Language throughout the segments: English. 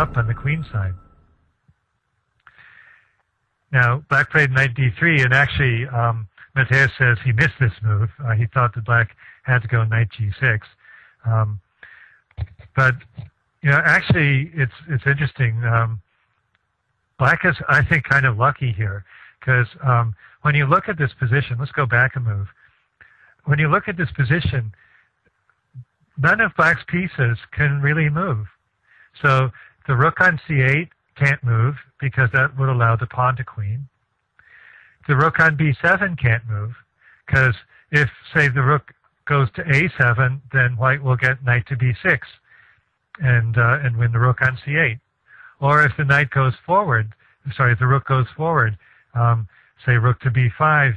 up on the queen side. Now, black played knight d3, and actually, Mateus says he missed this move. He thought that black had to go knight g6. But, you know, actually, it's interesting. Black is, I think, kind of lucky here, because when you look at this position, let's go back a move. When you look at this position, none of black's pieces can really move. So the rook on c8 can't move, because that would allow the pawn to queen. The rook on b7 can't move, because if, say, the rook goes to a7, then white will get knight to b6 and win the rook on c8. Or if the knight goes forward, sorry, if the rook goes forward, say rook to b5,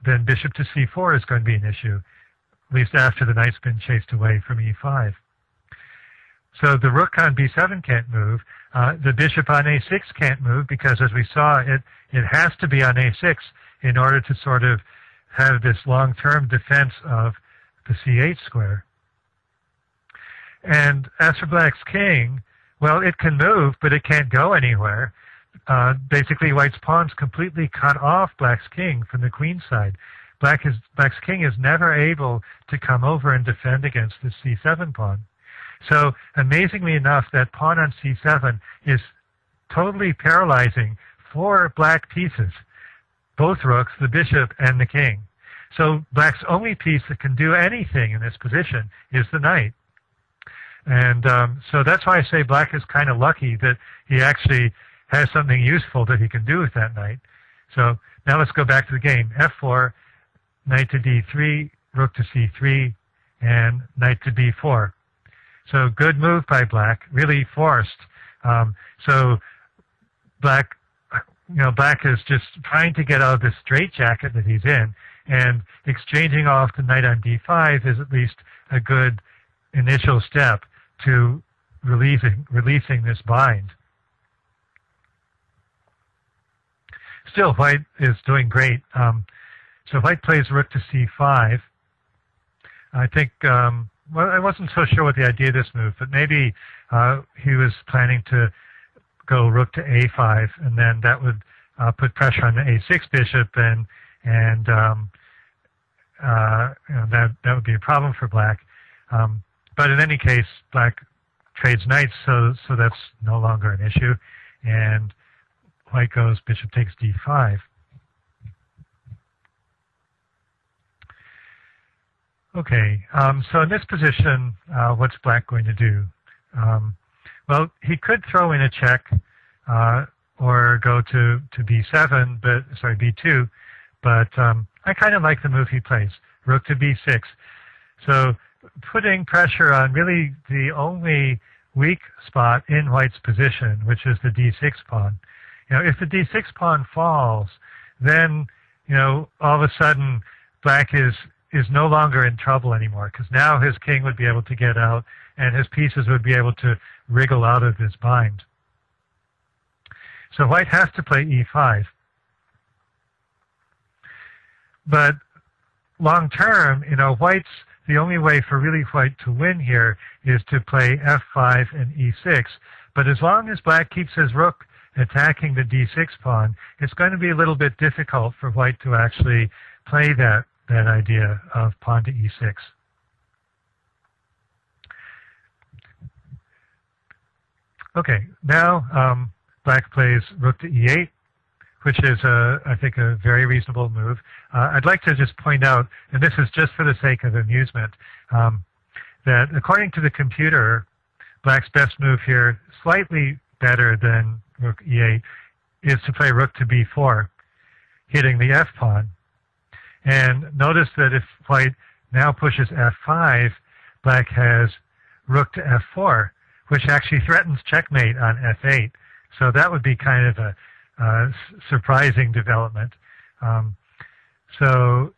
then bishop to c4 is going to be an issue, at least after the knight's been chased away from e5. So the rook on b7 can't move. The bishop on a6 can't move, because as we saw, it has to be on a6 in order to sort of have this long-term defense of the c8 square. And as for black's king, well, it can move, but it can't go anywhere. Basically, white's pawns completely cut off black's king from the queen side. Black's king is never able to come over and defend against the c7 pawn. So, amazingly enough, that pawn on c7 is totally paralyzing 4 black pieces, both rooks, the bishop, and the king. So black's only piece that can do anything in this position is the knight. And so that's why I say black is kind of lucky that he actually has something useful that he can do with that knight. So now let's go back to the game. f4, knight to d3, rook to c3, and knight to b4. So good move by black, really forced. So black is just trying to get out of this straitjacket that he's in, and exchanging off the knight on d5 is at least a good initial step to releasing this bind. Still, white is doing great. So white plays rook to c5. I think, well, I wasn't so sure what the idea of this move, but maybe he was planning to go rook to a5, and then that would put pressure on the a6 bishop, and that would be a problem for black. But in any case, black trades knights, so that's no longer an issue, and white goes bishop takes d5. Okay, so in this position, what's black going to do? Well, he could throw in a check or go to b7, b2, but I kind of like the move he plays, rook to b6. So putting pressure on really the only weak spot in white's position, which is the d6 pawn. If the d6 pawn falls, then all of a sudden black is no longer in trouble anymore, because now his king would be able to get out and his pieces would be able to wriggle out of this bind. So white has to play e5. But long term, the only way for really white to win here is to play f5 and e6. But as long as black keeps his rook attacking the d6 pawn, it's going to be a little bit difficult for white to actually play that idea of pawn to e6. Okay, now black plays rook to e8, which is, I think, a very reasonable move. I'd like to just point out, and this is just for the sake of amusement, that according to the computer, black's best move here, slightly better than rook e8, is to play rook to b4, hitting the f pawn. And notice that if white now pushes f5, black has rook to f4, which actually threatens checkmate on f8. So that would be kind of a surprising development. So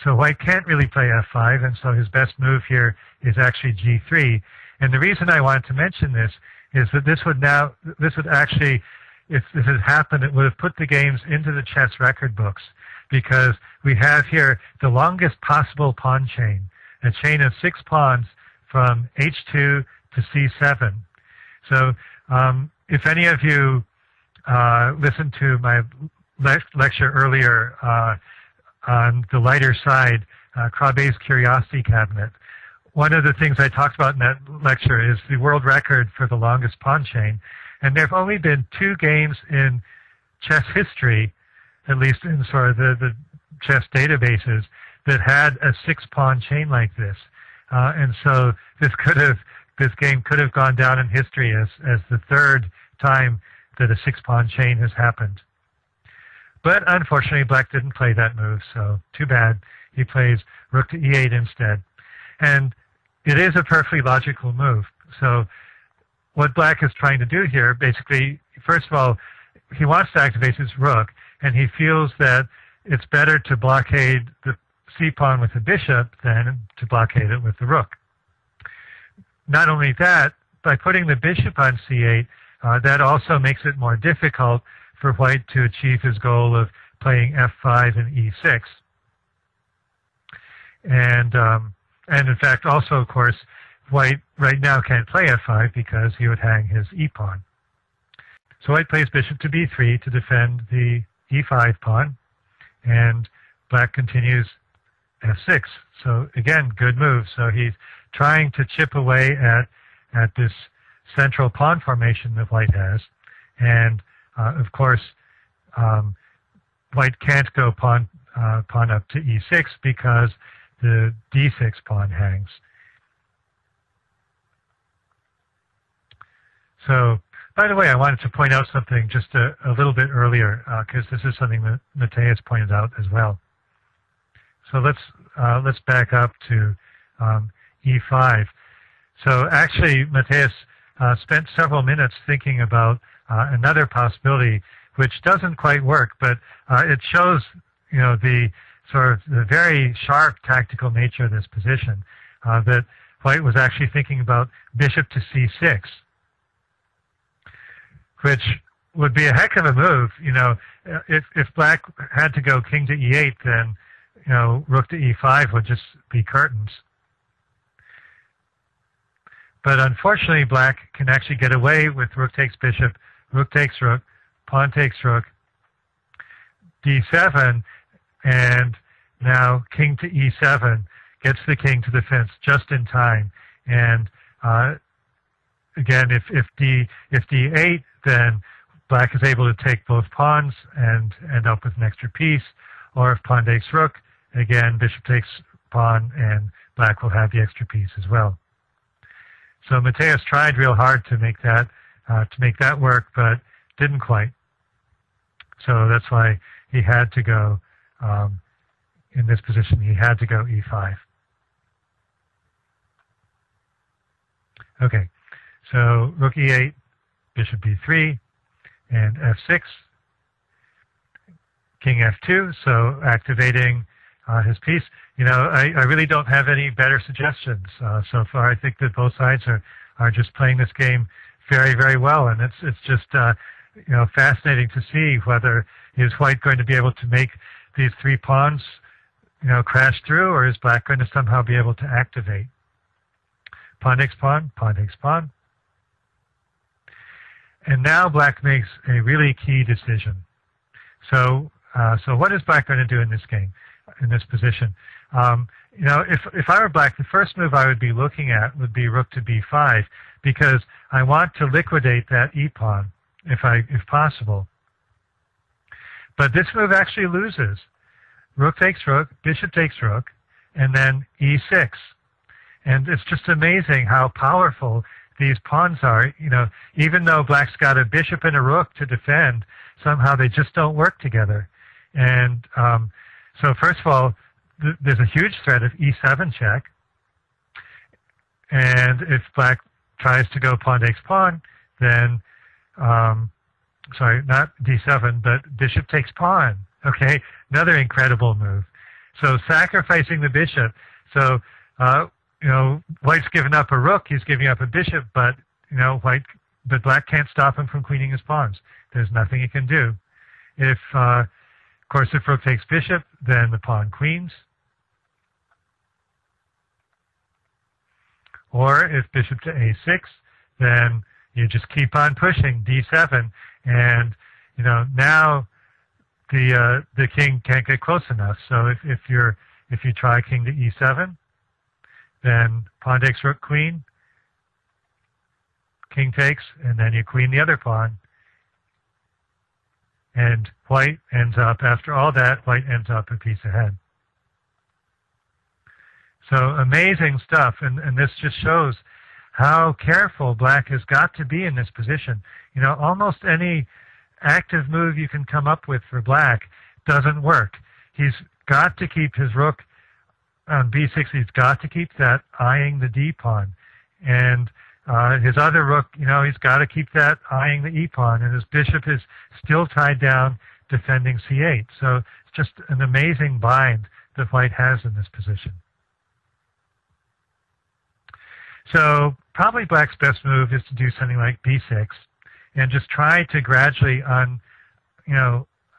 white can't really play f5, and so his best move here is actually g3. And the reason I wanted to mention this is that this would actually, if this had happened, it would have put the games into the chess record books, because we have here the longest possible pawn chain, a chain of 6 pawns from h2 to c7. So if any of you listened to my lecture earlier on the lighter side, Crabbe's Curiosity Cabinet, one of the things I talked about in that lecture is the world record for the longest pawn chain. And there have only been 2 games in chess history, at least in sort of the chess databases, that had a 6-pawn chain like this. And so this game could have gone down in history as the 3rd time that a 6-pawn chain has happened. But unfortunately, Black didn't play that move, so too bad. He plays rook to e8 instead. And it is a perfectly logical move. So what Black is trying to do here, basically, first of all, he wants to activate his rook, and he feels that it's better to blockade the c-pawn with the bishop than to blockade it with the rook. Not only that, by putting the bishop on c8, that also makes it more difficult for White to achieve his goal of playing f5 and e6. And in fact, also, of course, White right now can't play f5 because he would hang his e-pawn. So White plays bishop to b3 to defend the e5 pawn, and Black continues f6. So again, good move. So he's trying to chip away at this central pawn formation that White has. And of course, White can't go pawn up to e6 because the d6 pawn hangs. So, by the way, I wanted to point out something just a little bit earlier, because this is something that Matthias pointed out as well. So let's back up to e5. So actually, Matthias spent several minutes thinking about another possibility, which doesn't quite work, but it shows, the sort of the very sharp tactical nature of this position. That White was actually thinking about bishop to c6, which would be a heck of a move. If Black had to go king to e8, then rook to e5 would just be curtains. But unfortunately, Black can actually get away with rook takes bishop, rook takes rook, pawn takes rook, d7, and now king to e7 gets the king to the fence just in time. And again, if d8, then Black is able to take both pawns and end up with an extra piece. Or if pawn takes rook, again, bishop takes pawn, and Black will have the extra piece as well. So Matthias tried real hard to make that work, but didn't quite. So that's why he had to go, in this position, he had to go e5. Okay, so rook e8, bishop b3, and f6, king f2, so activating his piece. I really don't have any better suggestions so far. I think that both sides are just playing this game very, very well, and it's just fascinating to see whether is White going to be able to make these 3 pawns crash through, or is Black going to somehow be able to activate. Pawn takes pawn, pawn takes pawn. And now Black makes a really key decision. So what is Black going to do in this game, in this position? If I were Black, the first move I would be looking at would be rook to b5, because I want to liquidate that e-pawn if possible. But this move actually loses. Rook takes rook, bishop takes rook, and then e6. And it's just amazing how powerful these pawns are. Even though Black's got a bishop and a rook to defend, somehow they just don't work together. And so first of all, there's a huge threat of e7 check. And if Black tries to go pawn takes pawn, then, sorry, not d7, but bishop takes pawn. Okay, another incredible move. So sacrificing the bishop. So, White's given up a rook, he's giving up a bishop, but, but Black can't stop him from queening his pawns. There's nothing he can do. If, of course, if rook takes bishop, then the pawn queens. Or if bishop to a6, then, you just keep on pushing d7, and now the king can't get close enough. So if you try king to e7, then pawn takes rook queen, king takes, and then you queen the other pawn. And white ends up, after all that, white ends up a piece ahead. So amazing stuff, and this just shows how careful black has got to be in this position. Almost any active move you can come up with for black doesn't work. He's got to keep his rook on b6. He's got to keep that eyeing the d pawn. And his other rook, he's got to keep that eyeing the e pawn. And his bishop is still tied down defending c8. So it's just an amazing bind that white has in this position. So probably black's best move is to do something like b6 and just try to gradually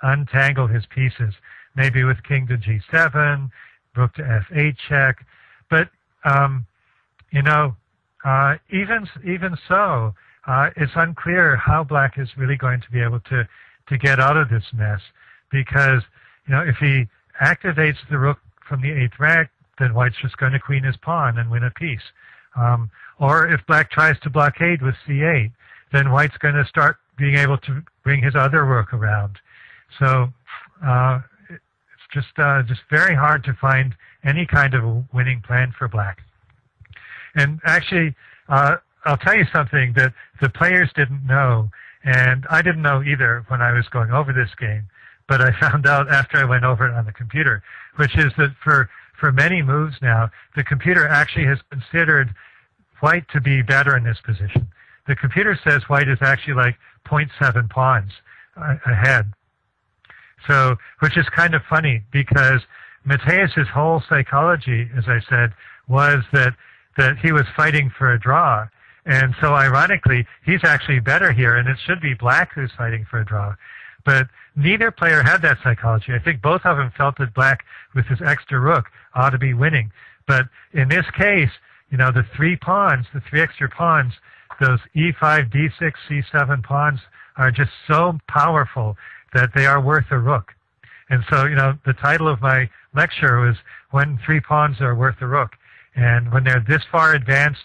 untangle his pieces, maybe with king to g7, rook to f8 check. But even so, it's unclear how black is really going to be able to get out of this mess, because if he activates the rook from the 8th rank, then white's just going to queen his pawn and win a piece. Or if black tries to blockade with c8, then white's going to start being able to bring his other rook around. So it's just very hard to find any kind of a winning plan for black. And actually, I'll tell you something that the players didn't know, and I didn't know either when I was going over this game, but I found out after I went over it on the computer, which is that for many moves now, the computer actually has considered white to be better in this position. The computer says white is actually like 0.7 pawns ahead. So, which is kind of funny, because Mateus's whole psychology, as I said, was that he was fighting for a draw. And so ironically, he's actually better here, and it should be black who's fighting for a draw. But neither player had that psychology. I think both of them felt that black, with his extra rook, ought to be winning. But in this case, the 3 pawns, the 3 extra pawns, those e5, d6, c7 pawns are just so powerful that they are worth a rook. And so, the title of my lecture was When 3 Pawns Are Worth a Rook. And when they're this far advanced,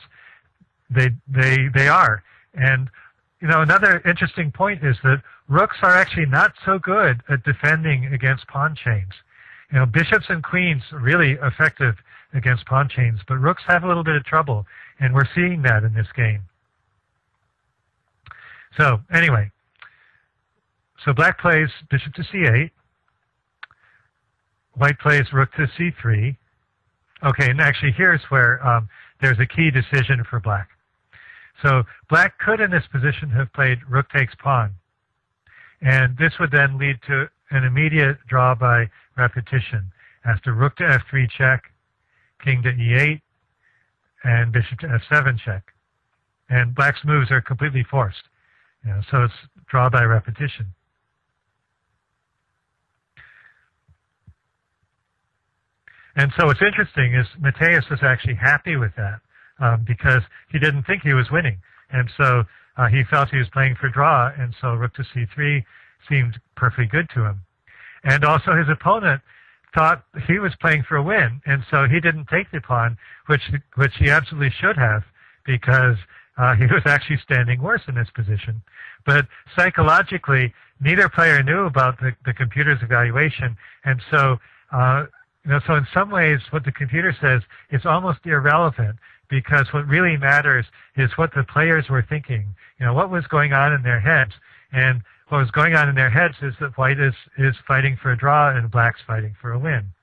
they are. And, another interesting point is that rooks are actually not so good at defending against pawn chains. Bishops and queens are really effective against pawn chains, but rooks have a little bit of trouble, and we're seeing that in this game. So, anyway, so black plays bishop to c8. White plays rook to c3. Okay, and actually here's where there's a key decision for black. So black could, in this position, have played rook takes pawn. And this would then lead to an immediate draw by repetition. After rook to f3 check, king to e8, and bishop to f7 check. And black's moves are completely forced. So it's draw by repetition. And so what's interesting is Mateus was actually happy with that because he didn't think he was winning. And so he felt he was playing for draw, and so rook to c3 seemed perfectly good to him. And also his opponent thought he was playing for a win, and so he didn't take the pawn, which he absolutely should have, because he was actually standing worse in this position. But psychologically, neither player knew about the computer's evaluation, and so so in some ways, what the computer says is almost irrelevant, because what really matters is what the players were thinking. What was going on in their heads. And what was going on in their heads is that white is fighting for a draw and black's fighting for a win.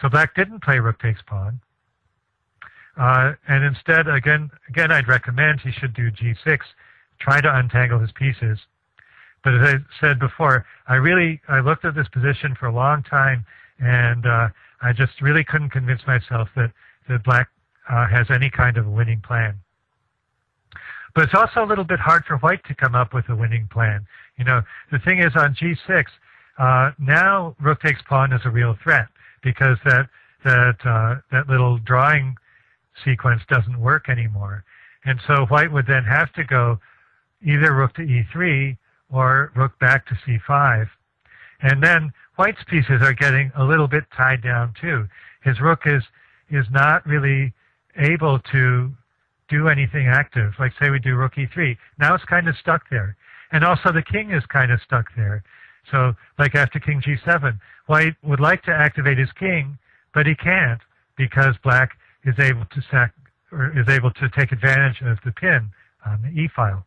So black didn't play rook takes pawn. And instead, again, I'd recommend he should do g6, try to untangle his pieces. But as I said before, I looked at this position for a long time, and I just really couldn't convince myself that black has any kind of a winning plan. But it's also a little bit hard for white to come up with a winning plan. The thing is, on g6, now rook takes pawn is a real threat, because that little drawing sequence doesn't work anymore. And so white would then have to go either rook to e3 or rook back to c5. And then white's pieces are getting a little bit tied down too. His rook is not really able to do anything active. Like say we do rook e3. Now it's kind of stuck there. And also the king is kind of stuck there. So like after king g7, white would like to activate his king, but he can't because black is able to take advantage of the pin on the e file.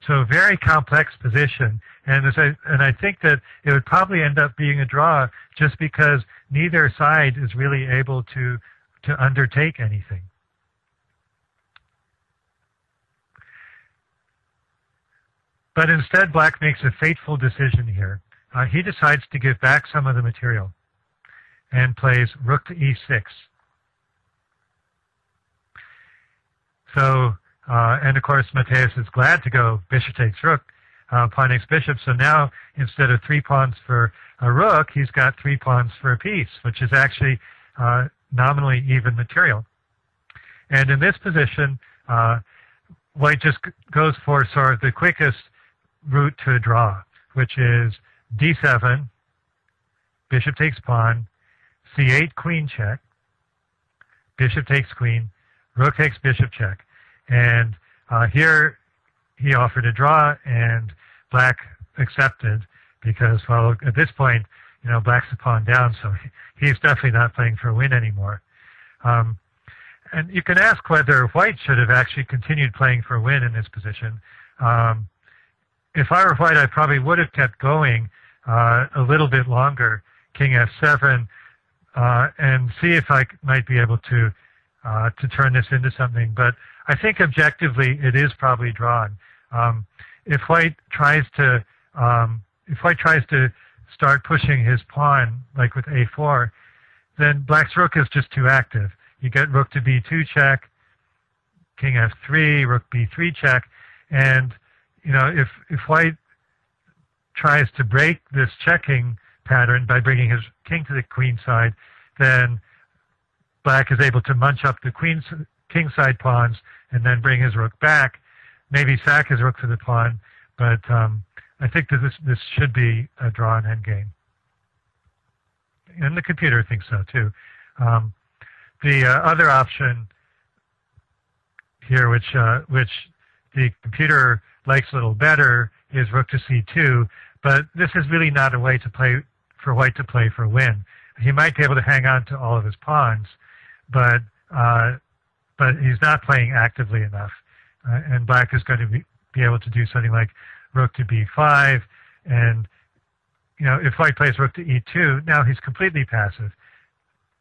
So very complex position, and I think that it would probably end up being a draw just because neither side is really able to undertake anything. But instead, black makes a fateful decision here. He decides to give back some of the material and plays rook to e6. So, and of course, Mateus is glad to go bishop takes rook, pawn takes bishop. So now, instead of 3 pawns for a rook, he's got 3 pawns for a piece, which is actually nominally even material. And in this position, white just goes for sort of the quickest route to a draw, which is d7, bishop takes pawn, c8, queen check, bishop takes queen, rook takes bishop check. And here he offered a draw, and black accepted because, well, at this point, you know, black's a pawn down, so he's definitely not playing for a win anymore. And you can ask whether white should have actually continued playing for a win in this position. If I were white, I probably would have kept going a little bit longer, king f7, and see if I might be able to turn this into something. But I think objectively it is probably drawn. If white tries to start pushing his pawn, like with a4, then black's rook is just too active. You get rook to b2 check, king f3, rook b3 check, and you know, if white tries to break this checking pattern by bringing his king to the queen side, then black is able to munch up the king side pawns and then bring his rook back, maybe sack his rook for the pawn, but I think that this should be a draw in endgame. And the computer thinks so too. The other option here, which the computer likes a little better, is rook to c2, but this is really not a way to play for white to play for a win. He might be able to hang on to all of his pawns, but he's not playing actively enough. And black is going to be able to do something like rook to b5, and you know, if white plays rook to e2, now he's completely passive.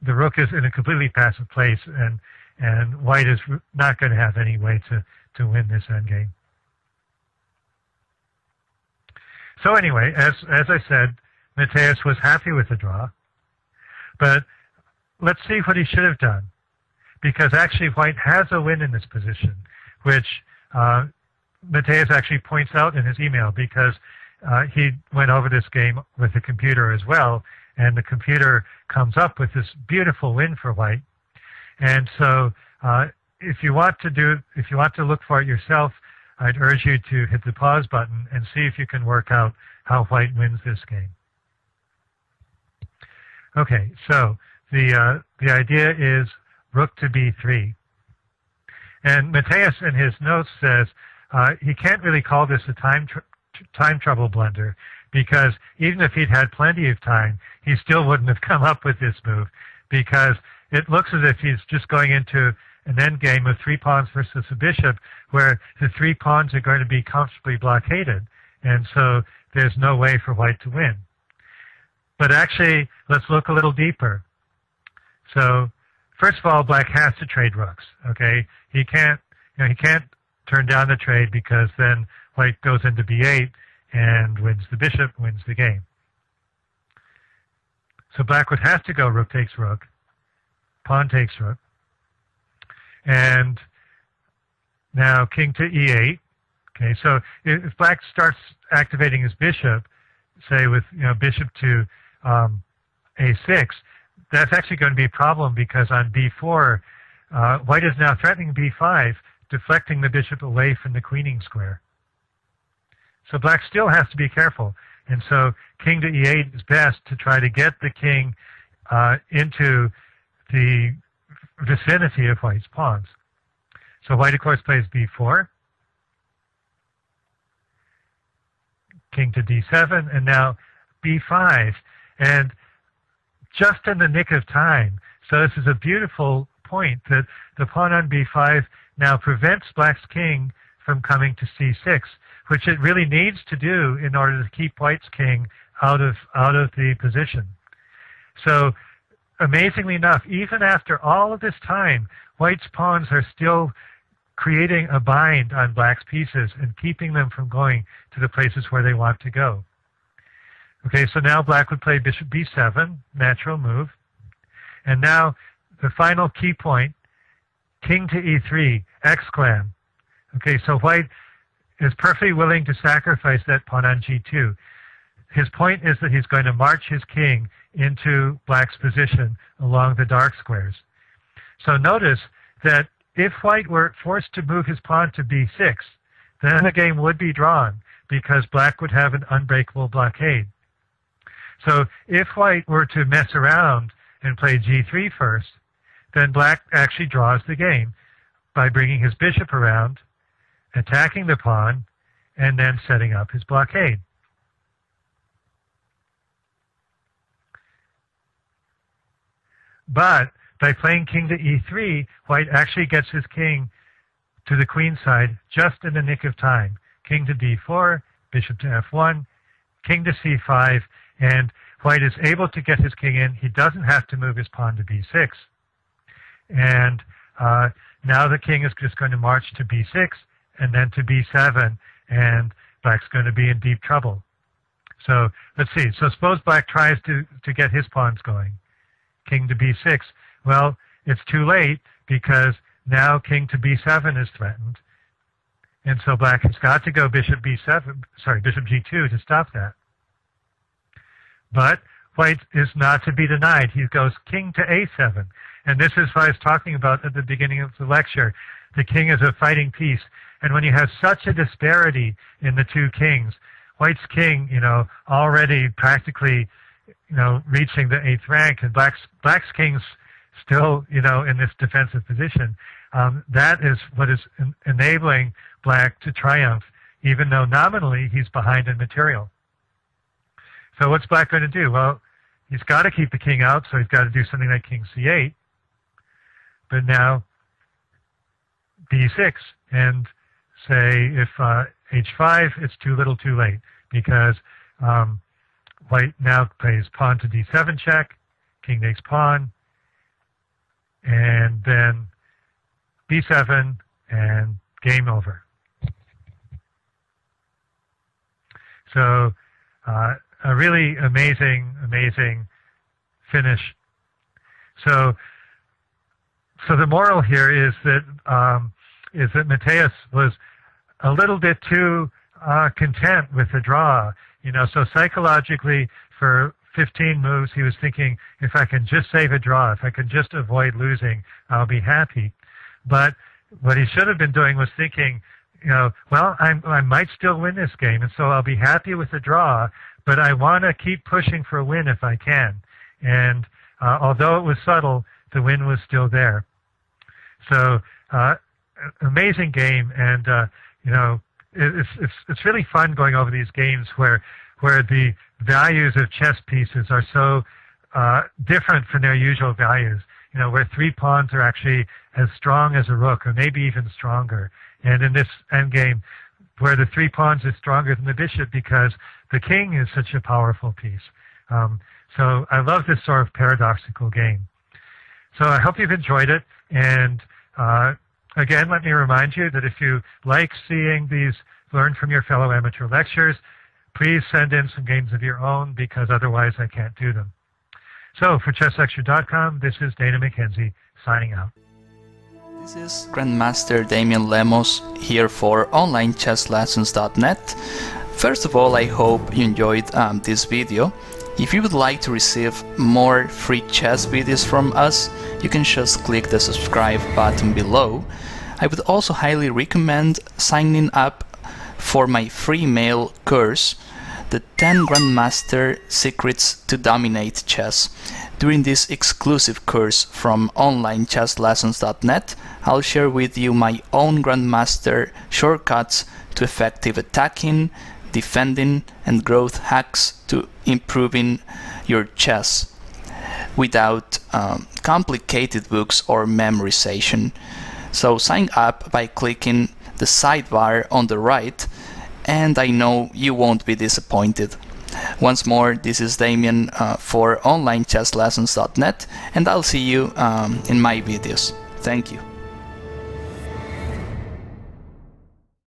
The rook is in a completely passive place, and white is not going to have any way to win this endgame. So anyway, as I said, Mateus was happy with the draw, but let's see what he should have done, because actually white has a win in this position, which Mateus actually points out in his email, because he went over this game with the computer as well, and the computer comes up with this beautiful win for white. And so if you want to look for it yourself, I'd urge you to hit the pause button and see if you can work out how white wins this game. Okay, so the idea is rook to b3. And Mateus in his notes says he can't really call this a time trouble blunder, because even if he'd had plenty of time, he still wouldn't have come up with this move, because it looks as if he's just going into an endgame of 3 pawns versus a bishop, where the 3 pawns are going to be comfortably blockaded, and so there's no way for white to win. But actually, let's look a little deeper. So, first of all, black has to trade rooks. Okay, he can't turn down the trade, because then white goes into b8 and wins the bishop, wins the game. So black would have to go rook takes rook, pawn takes rook, and now king to e8. Okay, so if black starts activating his bishop, say with bishop to a6, that's actually going to be a problem, because on b4, white is now threatening b5, deflecting the bishop away from the queening square. So black still has to be careful. And so king to e8 is best to try to get the king into the vicinity of white's pawns. So white, of course, plays b4, king to d7, and now b5. And just in the nick of time. So this is a beautiful point that the pawn on b5 now prevents black's king from coming to c6, which it really needs to do in order to keep white's king out of the position. So amazingly enough, even after all of this time, white's pawns are still creating a bind on black's pieces and keeping them from going to the places where they want to go. Okay, so now black would play bishop b7, natural move. And now the final key point, king to e3, exclam. Okay, so white is perfectly willing to sacrifice that pawn on g2. His point is that he's going to march his king into black's position along the dark squares. So notice that if white were forced to move his pawn to b6, then the game would be drawn because black would have an unbreakable blockade. So if white were to mess around and play g3 first, then black actually draws the game by bringing his bishop around, attacking the pawn, and then setting up his blockade. But by playing king to e3, white actually gets his king to the queen side just in the nick of time. King to d4, bishop to f1, king to c5, and white is able to get his king in. He doesn't have to move his pawn to b6. And now the king is just going to march to b6 and then to b7, and black's going to be in deep trouble. So let's see. So suppose black tries to get his pawns going. King to b6. Well, it's too late because now king to b7 is threatened. And so black has got to go bishop g2 to stop that. But white is not to be denied. He goes king to a7. And this is what I was talking about at the beginning of the lecture. The king is a fighting piece. And when you have such a disparity in the two kings, white's king, already practically, reaching the 8th rank, and black's king's still, in this defensive position, that is what is enabling black to triumph, even though nominally he's behind in material. So what's black going to do? Well, he's got to keep the king out, so he's got to do something like king c8. But now b6, and say if h5, it's too little too late, because white now plays pawn to d7 check, king takes pawn, and then b7, and game over. So a really amazing finish. So the moral here is that Mateus was a little bit too content with the draw. So psychologically, for 15 moves, he was thinking, if I can just save a draw, if I can just avoid losing, I'll be happy. But what he should have been doing was thinking, well, I might still win this game, and so I'll be happy with the draw, but I want to keep pushing for a win if I can. And although it was subtle, the win was still there. So amazing game, and it's really fun going over these games where the values of chess pieces are so different from their usual values. Where 3 pawns are actually as strong as a rook, or maybe even stronger. And in this endgame, where the 3 pawns is stronger than the bishop because the king is such a powerful piece. So I love this sort of paradoxical game. So I hope you've enjoyed it. And again, let me remind you that if you like seeing these learn from your fellow amateur lectures, please send in some games of your own, because otherwise I can't do them. So for ChessLecture.com, this is Dana Mackenzie signing out. This is Grandmaster Damian Lemos here for OnlineChessLessons.net. First of all, I hope you enjoyed this video. If you would like to receive more free chess videos from us, you can just click the subscribe button below. I would also highly recommend signing up for my free mail course, the 10 Grandmaster Secrets to Dominate Chess. During this exclusive course from onlinechesslessons.net, I'll share with you my own Grandmaster shortcuts to effective attacking, defending, and growth hacks to improving your chess without complicated books or memorization. So sign up by clicking the sidebar on the right, and I know you won't be disappointed. Once more, this is Damien for onlinechesslessons.net, and I'll see you in my videos. Thank you.